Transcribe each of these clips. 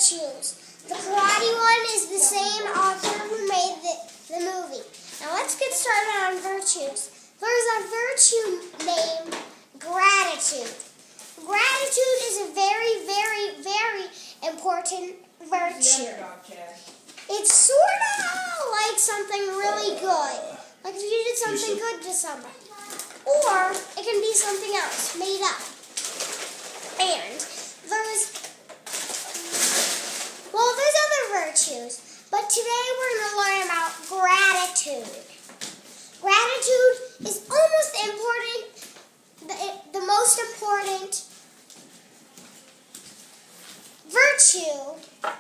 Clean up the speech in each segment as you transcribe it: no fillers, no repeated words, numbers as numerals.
virtues. The karate one is the same author who made the movie. Now let's get started on virtues. There's a virtue named gratitude. Gratitude is a very, very, very important virtue. It's sort of like something really good. Like if you did something good to somebody. Or it can be something else, made up. And there's other virtues. But today we're going to learn about gratitude. Gratitude is almost the most important virtue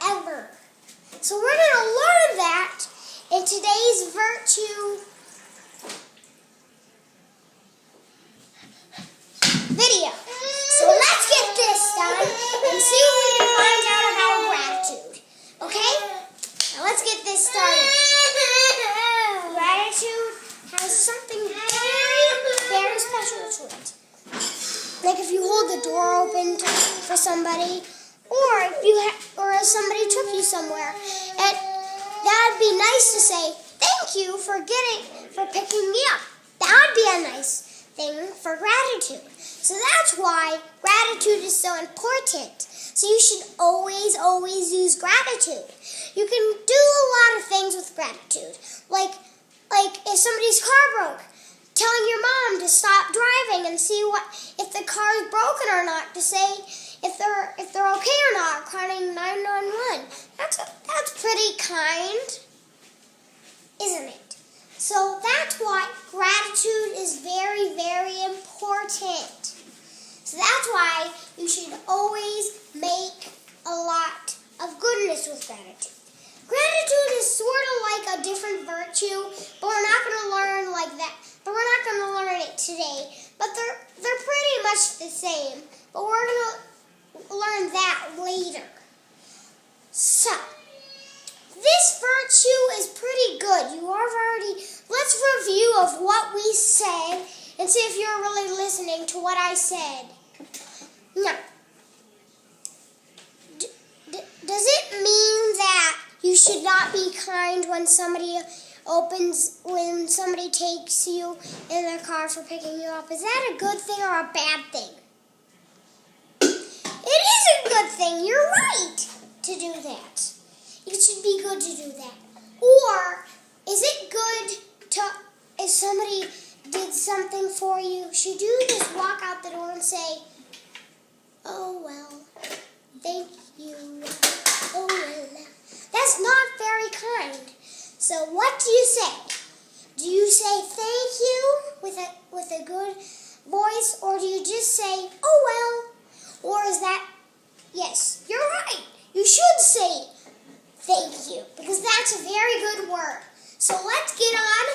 ever. So we're going to learn that in today's virtue video. So let's get this done and see what we can find out about gratitude. Okay? Now let's get this started. Gratitude has something very, very special to it. Like if you hold the door open for somebody, or if somebody took you somewhere, and that would be nice to say, thank you for picking me up. That would be a nice thing for gratitude. So that's why gratitude is so important. So you should always, always use gratitude. You can do a lot of things with gratitude. Like if somebody's car broke, telling your mom to stop driving and see if the car is broken or not, to say if they're okay or not, calling 911. That's pretty kind, isn't it? So that's why gratitude is very, very important. So that's why you should always make a lot of goodness with gratitude. Gratitude is sort of like a different virtue, but we're not going to learn like that. But we're not going to learn it today. But they're pretty much the same. But we're going to learn that later. So this virtue is pretty good. Let's review of what we said and see if you're really listening to what I said. Now, does it mean that you should not be kind when somebody takes you in their car for picking you up? Is that a good thing or a bad thing? It is a good thing. You're right to do that. It should be good to do that. Or is it good if somebody did something for you, should you just walk out the door and say, oh well, thank you, oh well. That's not very kind. So what do you say? Do you say thank you with a good voice, or do you just say, oh well? Or is that, yes, you're right. You should say thank you, because that's a very good word. So let's get on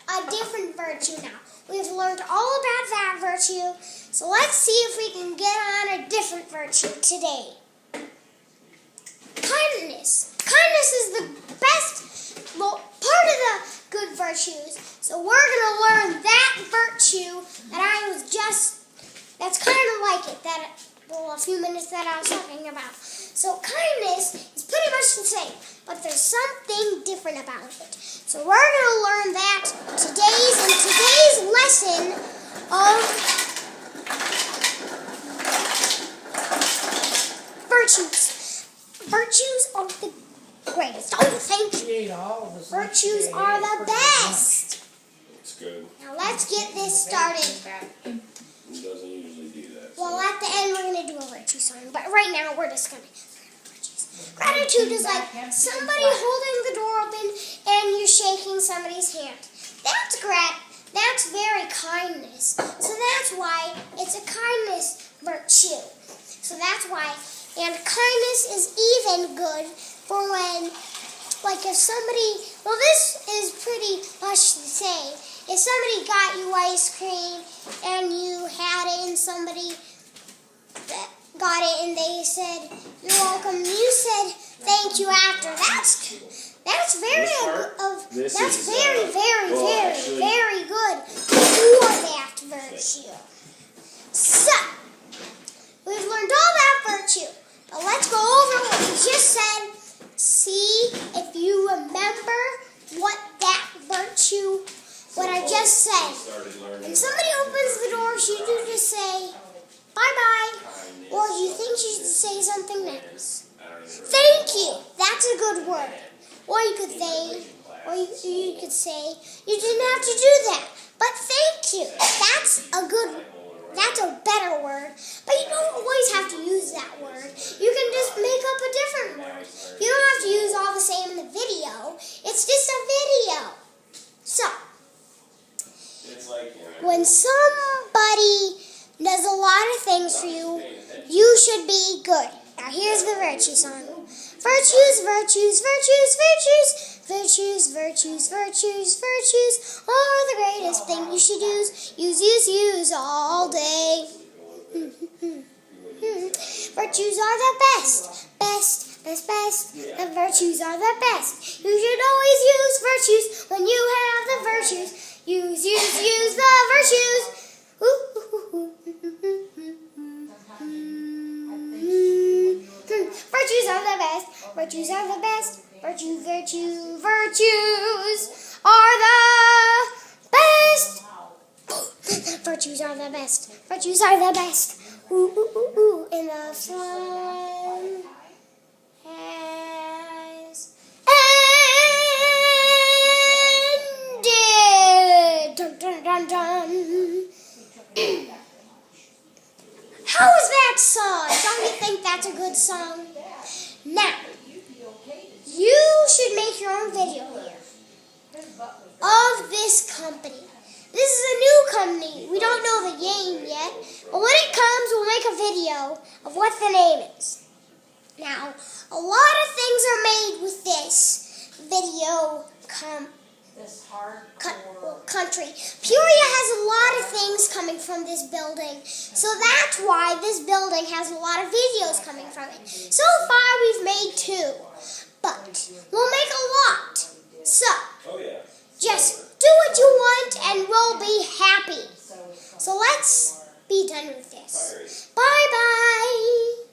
a different virtue now. We've learned all about that virtue, so let's see if we can get on a different virtue today. Kindness. Kindness is the best part of the good virtues. So we're going to learn that virtue that's kind of like it, a few minutes that I was talking about. So kindness is pretty much the same, but there's something different about it. So we're going to learn that in today's lesson of virtues. Virtues are the greatest. Oh, thank you. Virtues are the best. It's good. Now let's get this started. It doesn't usually do that. Well, at the end we're going to do a virtue song, but right now we're just going to virtues. Gratitude is like somebody holding the door open and you're shaking somebody's hand. That's very kindness. So that's why it's a kindness virtue. So that's why, and kindness is even good for when, like if somebody, well this is pretty much the same. If somebody got you ice cream and you had it and somebody that got it and they said, you're welcome, you said thank you after. That's very good for that virtue. So, we've learned all that virtue, but let's go over what we just said something nice. I don't even Thank you. That's a good word. Or you could you could say, you didn't have to do that, but thank you. That's a better word. But you don't always have to use that word. You can just make up a different word. You don't have to use all the same in the video. It's just a video. So, It's like, you know, when somebody does a lot of things for you, you should be good. Now here's the virtue song. Virtues, virtues, virtues, virtues. Virtues, virtues, virtues, virtues are the greatest thing you should use. Use, use, use all day. Virtues are the best. Best, best, best. The virtues are the best. You should always use virtues when you have the virtues. Use, use, use the virtues. Virtues are the best. Virtues are the best. Virtue, virtue, virtues are the best. Virtues are the best. Virtues are the best. Ooh, ooh, ooh, ooh. And the sun has ended. Dun, dun, dun, dun. How is that song? Don't you think that's a good song? Now, you should make your own video here of this company. This is a new company. We don't know the name yet, but when it comes, we'll make a video of what the name is. Now, a lot of things are made with this video country. Peoria has a lot of things coming from this building, so that's why this building has a lot of videos coming from it. So far, we've made 2, but we'll make a lot. So, just do what you want and we'll be happy. So let's be done with this. Bye-bye.